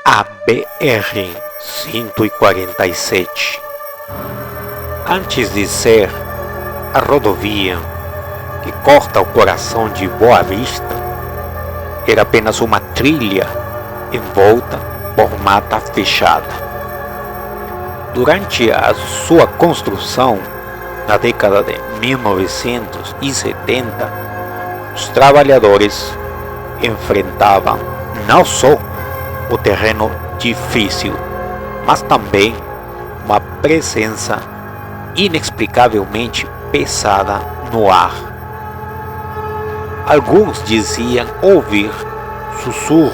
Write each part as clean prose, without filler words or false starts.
A BR-147. Antes de ser a rodovia que corta o coração de Boa Vista, era apenas uma trilha envolta por mata fechada. Durante a sua construção, na década de 1970, os trabalhadores enfrentavam não só o terreno difícil, mas também uma presença inexplicavelmente pesada no ar. Alguns diziam ouvir sussurros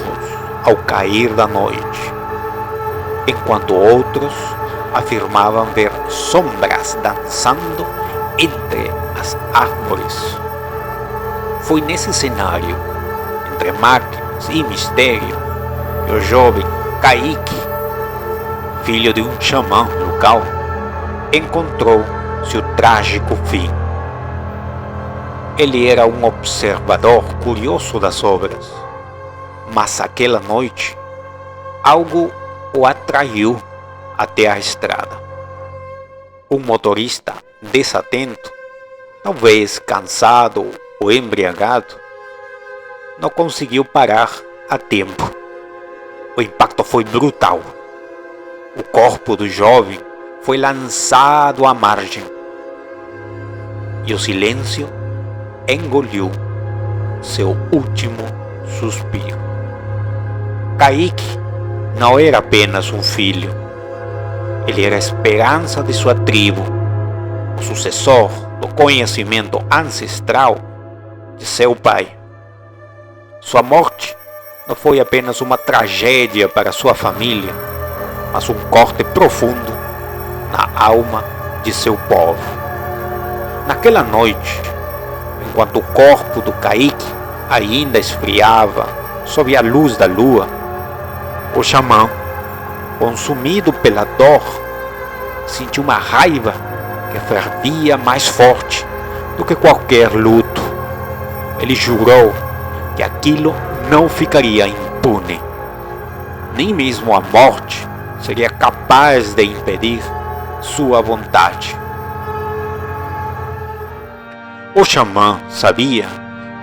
ao cair da noite, enquanto outros afirmavam ver sombras dançando entre as árvores. Foi nesse cenário, entre máquinas e mistério, que o jovem Kaique, filho de um xamã local, encontrou seu trágico fim. Ele era um observador curioso das obras, mas aquela noite algo o atraiu até a estrada. Um motorista desatento, talvez cansado ou embriagado, não conseguiu parar a tempo. O impacto foi brutal. O corpo do jovem foi lançado à margem e o silêncio engoliu seu último suspiro. Kaique não era apenas um filho. Ele era a esperança de sua tribo, o sucessor do conhecimento ancestral de seu pai. Sua morte não foi apenas uma tragédia para sua família, mas um corte profundo na alma de seu povo. Naquela noite, enquanto o corpo do Kaique ainda esfriava sob a luz da lua, o xamã, consumido pela dor, sentiu uma raiva que fervia mais forte do que qualquer luto. Ele jurou que aquilo não ficaria impune. Nem mesmo a morte seria capaz de impedir sua vontade. O xamã sabia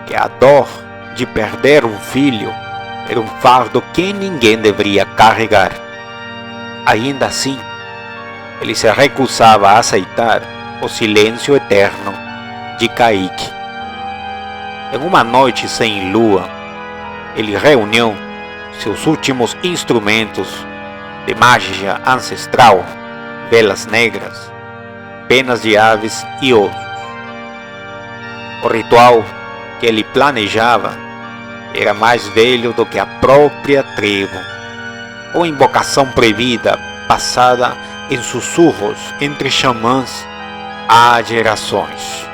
que a dor de perder um filho era um fardo que ninguém deveria carregar. Ainda assim, ele se recusava a aceitar o silêncio eterno de Kaique. Em uma noite sem lua, ele reuniu seus últimos instrumentos de magia ancestral, velas negras, penas de aves e ossos. O ritual que ele planejava era mais velho do que a própria tribo, uma invocação proibida passada em sussurros entre xamãs há gerações.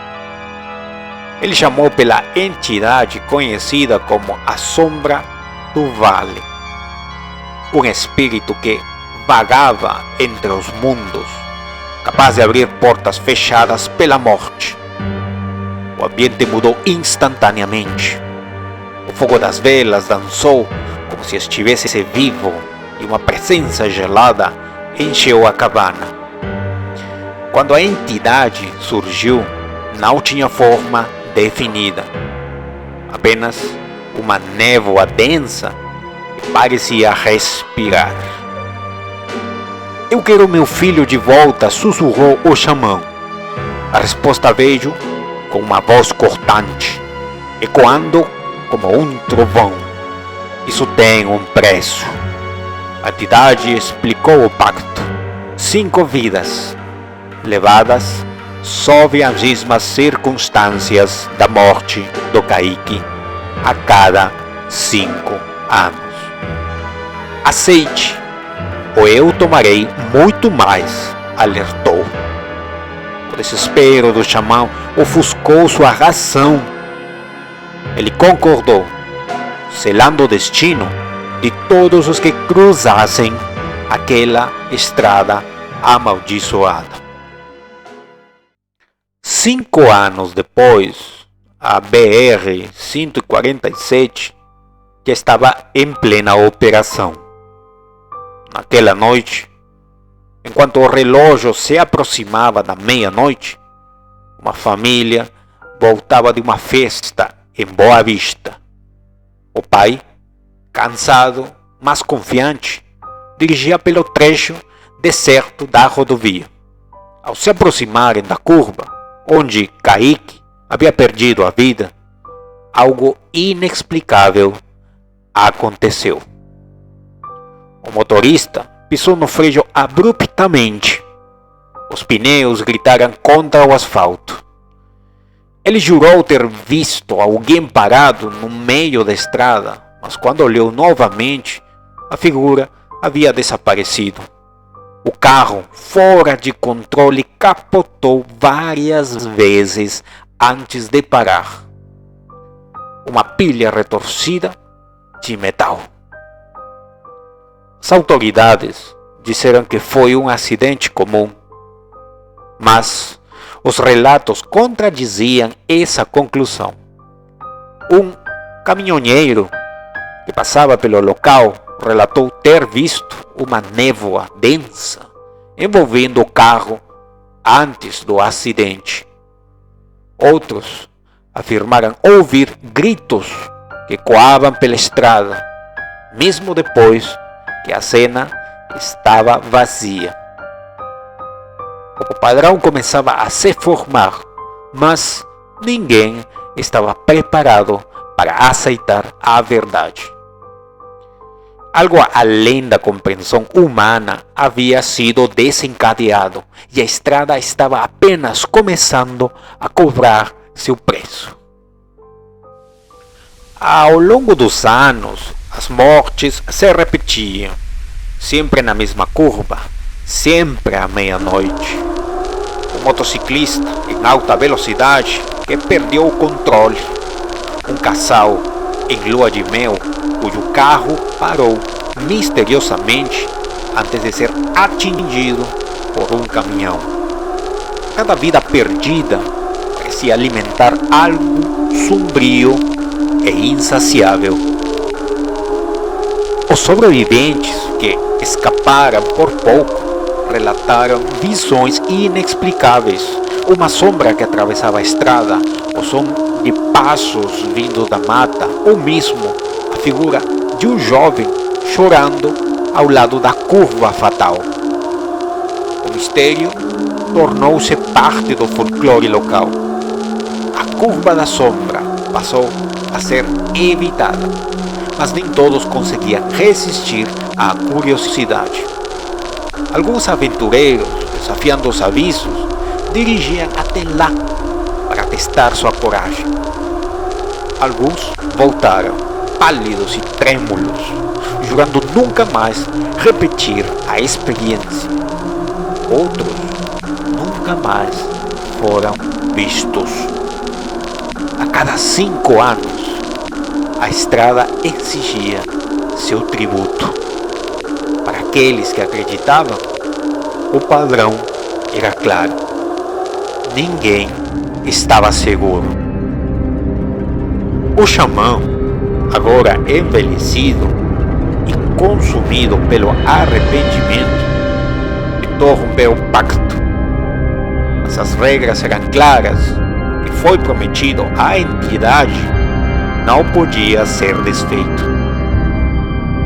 Ele chamou pela entidade conhecida como a Sombra do Vale, um espírito que vagava entre os mundos, capaz de abrir portas fechadas pela morte. O ambiente mudou instantaneamente. O fogo das velas dançou como se estivesse vivo e uma presença gelada encheu a cabana. Quando a entidade surgiu, não tinha forma definida, apenas uma névoa densa que parecia respirar. "Eu quero meu filho de volta", sussurrou o xamã. A resposta veio com uma voz cortante, ecoando como um trovão. "Isso tem um preço." A entidade explicou o pacto. 5 vidas, levadas sob as mesmas circunstâncias da morte do Kaique a cada 5 anos. "Aceite, ou eu tomarei muito mais", alertou. O desespero do xamã ofuscou sua razão. Ele concordou, selando o destino de todos os que cruzassem aquela estrada amaldiçoada. 5 anos depois, a BR-147 já estava em plena operação. Naquela noite, enquanto o relógio se aproximava da meia-noite, uma família voltava de uma festa em Boa Vista. O pai, cansado, mas confiante, dirigia pelo trecho deserto da rodovia. Ao se aproximarem da curva, onde Kaique havia perdido a vida, algo inexplicável aconteceu. O motorista pisou no freio abruptamente. Os pneus gritaram contra o asfalto. Ele jurou ter visto alguém parado no meio da estrada, mas quando olhou novamente, a figura havia desaparecido. O carro, fora de controle, capotou várias vezes antes de parar. Uma pilha retorcida de metal. As autoridades disseram que foi um acidente comum, mas os relatos contradiziam essa conclusão. Um caminhoneiro que passava pelo local relatou ter visto uma névoa densa envolvendo o carro antes do acidente. Outros afirmaram ouvir gritos que ecoavam pela estrada, mesmo depois que a cena estava vazia. O padrão começava a se formar, mas ninguém estava preparado para aceitar a verdade. Algo além da compreensão humana havia sido desencadeado e a estrada estava apenas começando a cobrar seu preço. Ao longo dos anos, as mortes se repetiam, sempre na mesma curva, sempre à meia-noite. Um motociclista em alta velocidade que perdeu o controle. Um casal em lua de mel cujo carro parou misteriosamente antes de ser atingido por um caminhão. Cada vida perdida parecia alimentar algo sombrio e insaciável. Os sobreviventes que escaparam por pouco relataram visões inexplicáveis, uma sombra que atravessava a estrada, o som de passos vindo da mata, ou mesmo a figura de um jovem chorando ao lado da curva fatal. O mistério tornou-se parte do folclore local. A curva da sombra passou a ser evitada, mas nem todos conseguiam resistir à curiosidade. Alguns aventureiros, desafiando os avisos, dirigiam até lá para testar sua coragem. Alguns voltaram, pálidos e trêmulos, jurando nunca mais repetir a experiência. Outros nunca mais foram vistos. A cada 5 anos, a estrada exigia seu tributo. Para aqueles que acreditavam, o padrão era claro. Ninguém estava seguro. O xamã, agora envelhecido e consumido pelo arrependimento, tentou romper o pacto. Mas as regras eram claras. O que foi prometido à entidade não podia ser desfeito.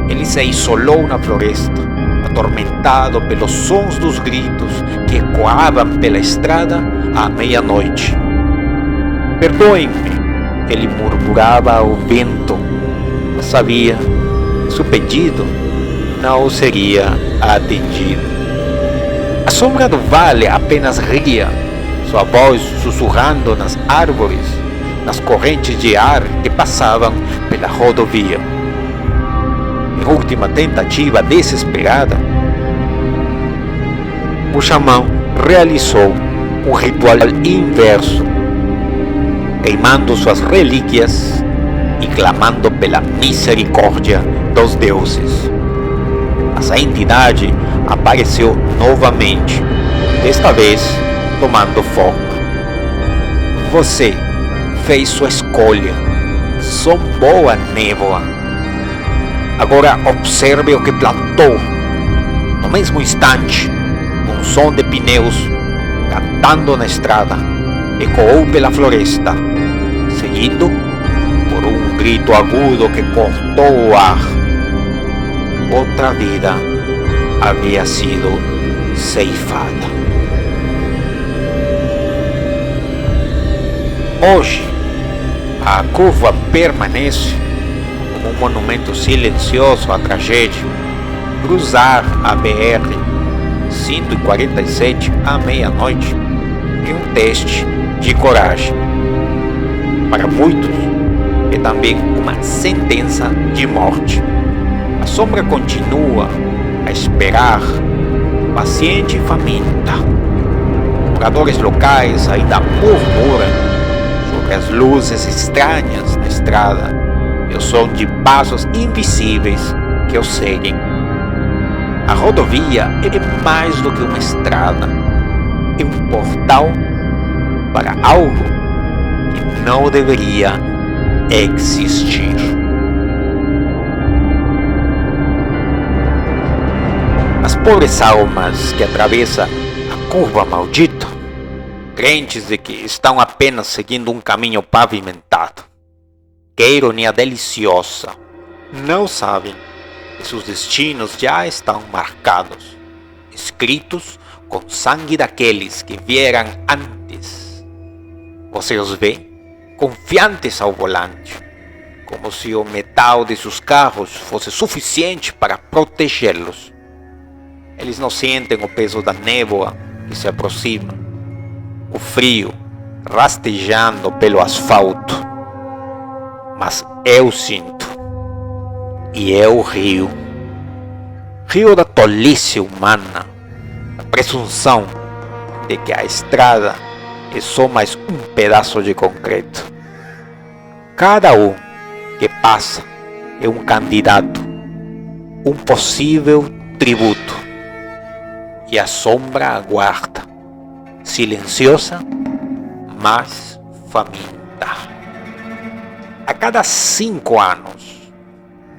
Ele se isolou na floresta, atormentado pelos sons dos gritos que ecoavam pela estrada à meia-noite. Perdoem-me, ele murmurava ao vento, mas sabia que seu pedido não seria atendido. A sombra do vale apenas ria, sua voz sussurrando nas árvores, nas correntes de ar que passavam pela rodovia. Em última tentativa desesperada, o xamã realizou um ritual inverso, queimando suas relíquias e clamando pela misericórdia dos deuses. Mas a entidade apareceu novamente, desta vez tomando forma. Você fez sua escolha, zombou a névoa. Agora observe o que plantou. No mesmo instante, um som de pneus cantando na estrada ecoou pela floresta, seguido por um grito agudo que cortou o ar. Outra vida havia sido ceifada. Hoje, a curva permanece como um monumento silencioso à tragédia. Cruzar a BR-147 à meia-noite é um teste de coragem. Para muitos, é também uma sentença de morte. A sombra continua a esperar, paciente e faminta. Moradores locais ainda murmuram sobre as luzes estranhas na estrada e o som de passos invisíveis que os seguem. A rodovia é mais do que uma estrada, é um portal para algo que não deveria existir. As pobres almas que atravessam a curva maldita, crentes de que estão apenas seguindo um caminho pavimentado. Que ironia deliciosa! Não sabem que seus destinos já estão marcados, escritos com sangue daqueles que vieram antes. Você os vê confiantes ao volante, como se o metal de seus carros fosse suficiente para protegê-los. Eles não sentem o peso da névoa que se aproxima, o frio rastejando pelo asfalto. Mas eu sinto, e é o rio da tolice humana, da presunção de que a estrada é só mais um pedaço de concreto. Cada um que passa é um candidato, um possível tributo, e a sombra aguarda, silenciosa, mas faminta. A cada 5 anos,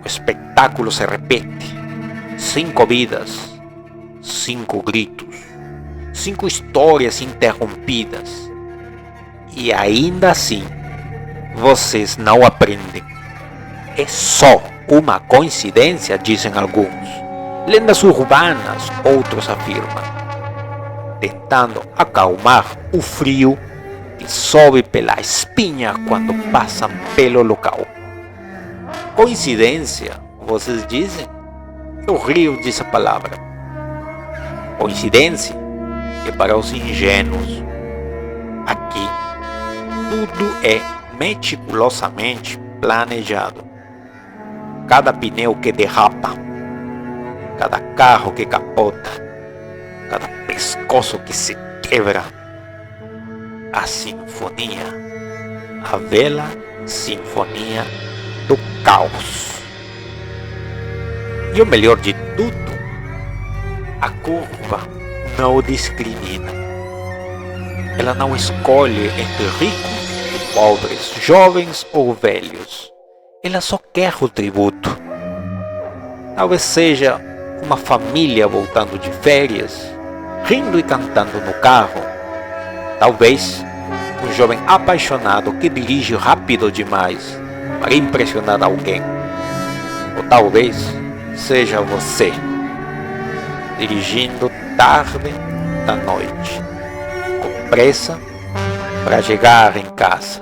o espetáculo se repete. 5 vidas, 5 gritos, 5 histórias interrompidas. E ainda assim, vocês não aprendem. É só uma coincidência, dizem alguns. Lendas urbanas, outros afirmam, tentando acalmar o frio que sobe pela espinha quando passam pelo local. Coincidência, vocês dizem? O rio diz a palavra. Coincidência é para os ingênuos. Aqui, tudo é meticulosamente planejado. Cada pneu que derrapa, cada carro que capota, cada pescoço que se quebra. A sinfonia, a bela sinfonia do caos. E o melhor de tudo, a curva não discrimina. Ela não escolhe entre ricos e pobres, jovens ou velhos. Ela só quer o tributo. Talvez seja uma família voltando de férias, rindo e cantando no carro. Talvez um jovem apaixonado que dirige rápido demais para impressionar alguém. Ou talvez seja você, dirigindo tarde da noite, com pressa para chegar em casa.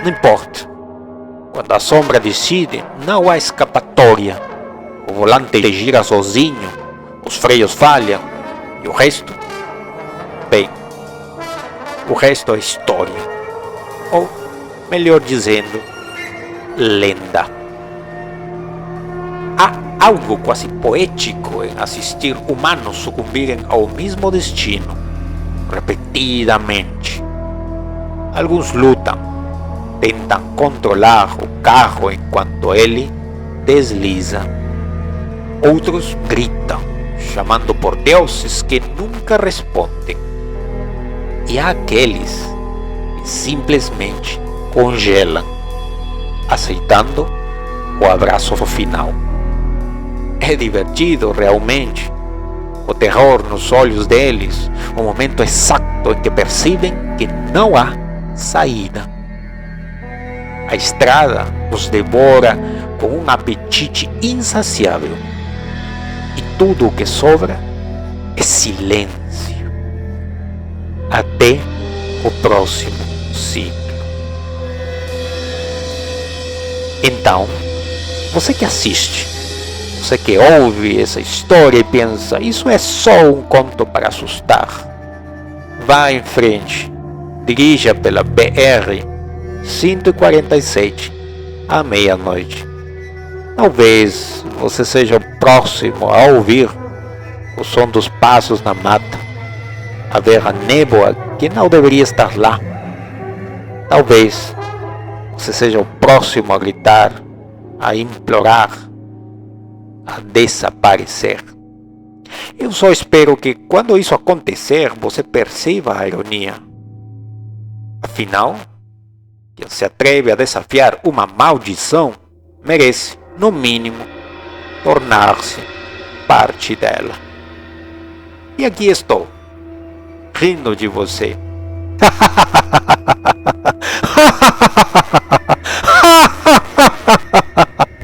Não importa. Quando a sombra decide, não há escapatória. O volante gira sozinho, os freios falham e o resto? Bem, o resto é história. Ou, melhor dizendo, lenda. Há algo quase poético em assistir humanos sucumbirem ao mesmo destino, repetidamente. Alguns lutam, tentam controlar o carro enquanto ele desliza. Outros gritam, chamando por deuses que nunca respondem. E há aqueles que simplesmente congelam, aceitando o abraço final. é divertido realmente. O terror nos olhos deles, o momento exato em que percebem que não há saída. A estrada os devora com um apetite insaciável. E tudo o que sobra é silêncio. Até o próximo ciclo. Então, você que assiste, você que ouve essa história e pensa, isso é só um conto para assustar. Vá em frente, dirija pela BR 147 à meia-noite. Talvez você seja o próximo a ouvir o som dos passos na mata, a ver a névoa que não deveria estar lá. Talvez você seja o próximo a gritar, a implorar, a desaparecer. Eu só espero que quando isso acontecer, você perceba a ironia. Afinal, quem se atreve a desafiar uma maldição merece, no mínimo, tornar-se parte dela. E aqui estou, rindo de você.